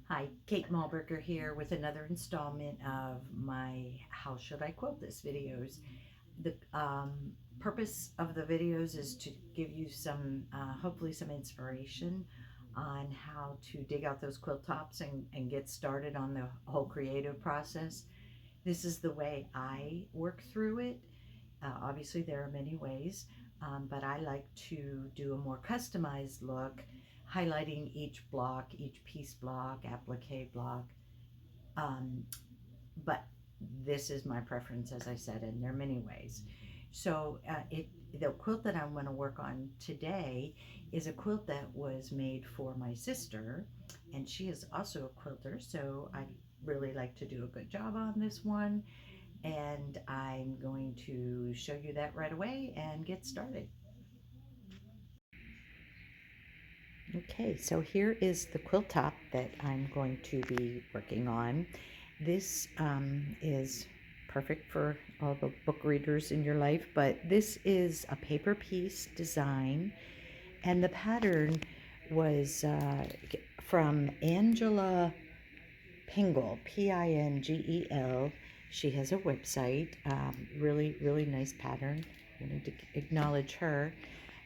Hi, Kate Malberger here with another installment of my How Should I Quilt This videos. The purpose of the videos is to give you some, hopefully some inspiration on how to dig out those quilt tops and get started on the whole creative process. This is the way I work through it. Obviously, there are many ways, but I like to do a more customized look, highlighting each block, each piece block, applique block. Um, but this is my preference, as I said, and there are many ways. So, the quilt that I'm going to work on today is a quilt that was made for my sister, and she is also a quilter. So I really like to do a good job on this one, and I'm going to show you that right away and get started. Okay, so here is the quilt top that I'm going to be working on. This is perfect for all the book readers in your life, but this is a paper piece design, and the pattern was from Angela Pingel, Pingel. She has a website, really, really nice pattern. I need to acknowledge her.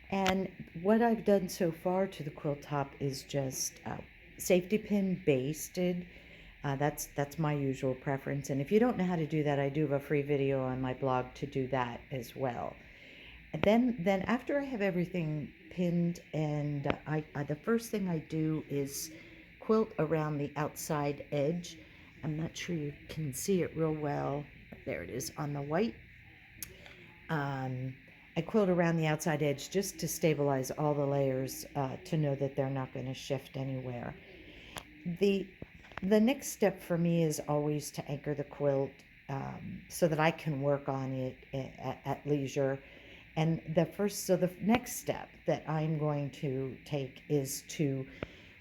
And what I've done so far to the quilt top is just safety pin basted. That's my usual preference. And if you don't know how to do that, I do have a free video on my blog to do that as well. And then after I have everything pinned, and the first thing I do is quilt around the outside edge. I'm not sure you can see it real well. There it is on the white. Um, I quilt around the outside edge just to stabilize all the layers to know that they're not going to shift anywhere. The the next step for me is always to anchor the quilt so that I can work on it at leisure. And the next step that I'm going to take is to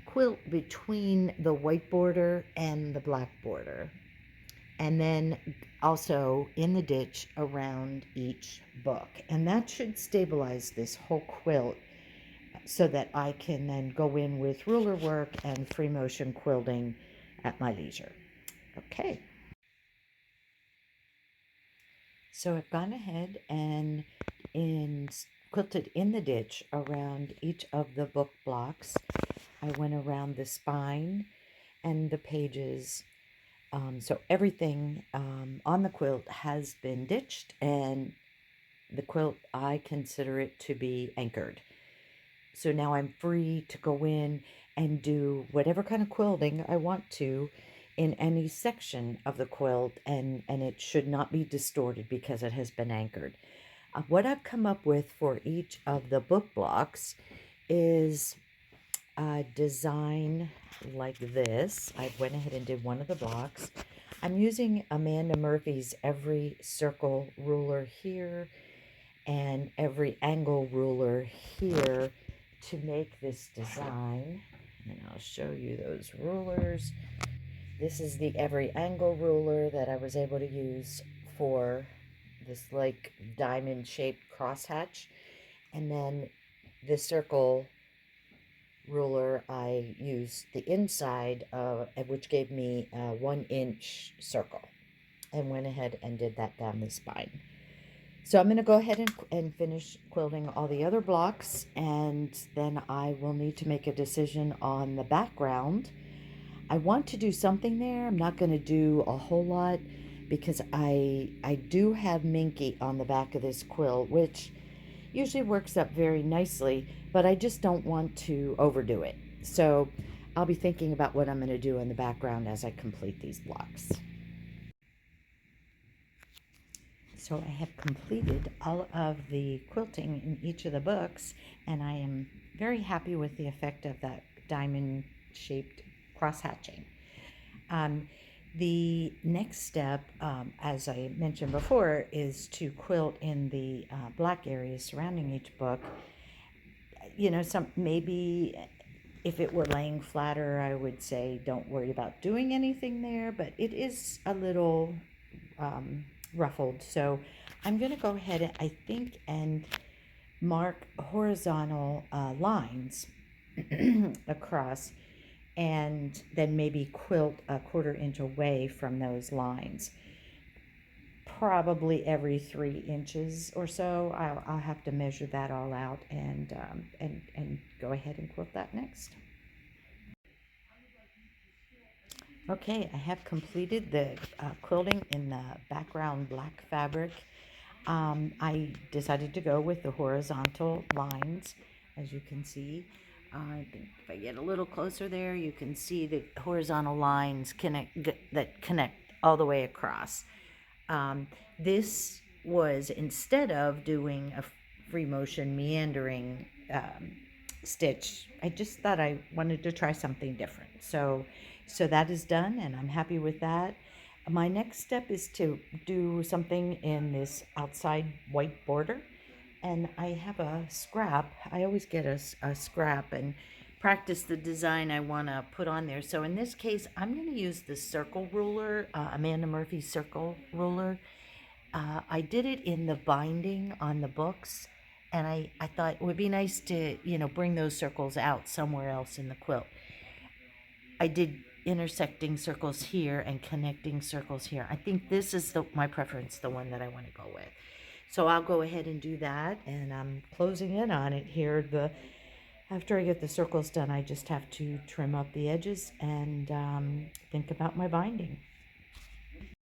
quilt between the white border and the black border, and then also in the ditch around each book. And that should stabilize this whole quilt so that I can then go in with ruler work and free motion quilting at my leisure. Okay, so I've gone ahead and in quilted in the ditch around each of the book blocks. I went around the spine and the pages. So everything on the quilt has been ditched, and the quilt, I consider it to be anchored. So now I'm free to go in and do whatever kind of quilting I want to in any section of the quilt, and it should not be distorted because it has been anchored. What I've come up with for each of the book blocks is a design like this. I went ahead and did one of the blocks. I'm using Amanda Murphy's every circle ruler here and every angle ruler here to make this design. And I'll show you those rulers. This is the every angle ruler that I was able to use for this like diamond shaped crosshatch. And then the circle ruler, I used the inside, which gave me a 1-inch circle, and went ahead and did that down the spine. So I'm going to go ahead and finish quilting all the other blocks, and then I will need to make a decision on the background. I want to do something there. I'm not going to do a whole lot because I do have Minky on the back of this quilt, which usually works up very nicely, but I just don't want to overdo it. So I'll be thinking about what I'm going to do in the background as I complete these blocks. So I have completed all of the quilting in each of the books, and I am very happy with the effect of that diamond shaped cross hatching. Um, the next step, as I mentioned before, is to quilt in the black areas surrounding each book. You know, some maybe if it were laying flatter, I would say don't worry about doing anything there, but it is a little ruffled. So I'm going to go ahead, I think, and mark horizontal lines across. and then maybe quilt a 1/4 inch away from those lines. Probably every 3 inches or so. I'll have to measure that all out and go ahead and quilt that next. Okay, I have completed the quilting in the background black fabric. I decided to go with the horizontal lines, as you can see. I think if I get a little closer there, you can see the horizontal lines that connect all the way across. This was, instead of doing a free motion meandering stitch, I just thought I wanted to try something different. So that is done, and I'm happy with that. My next step is to do something in this outside white border, and I have a scrap. I always get a scrap and practice the design I want to put on there. So in this case, I'm going to use the circle ruler, Amanda Murphy's circle ruler. I did it in the binding on the books, and I thought it would be nice to, bring those circles out somewhere else in the quilt. I did intersecting circles here and connecting circles here. I think this is my preference, the one that I want to go with. So I'll go ahead and do that, and I'm closing in on it here. After I get the circles done, I just have to trim up the edges and think about my binding.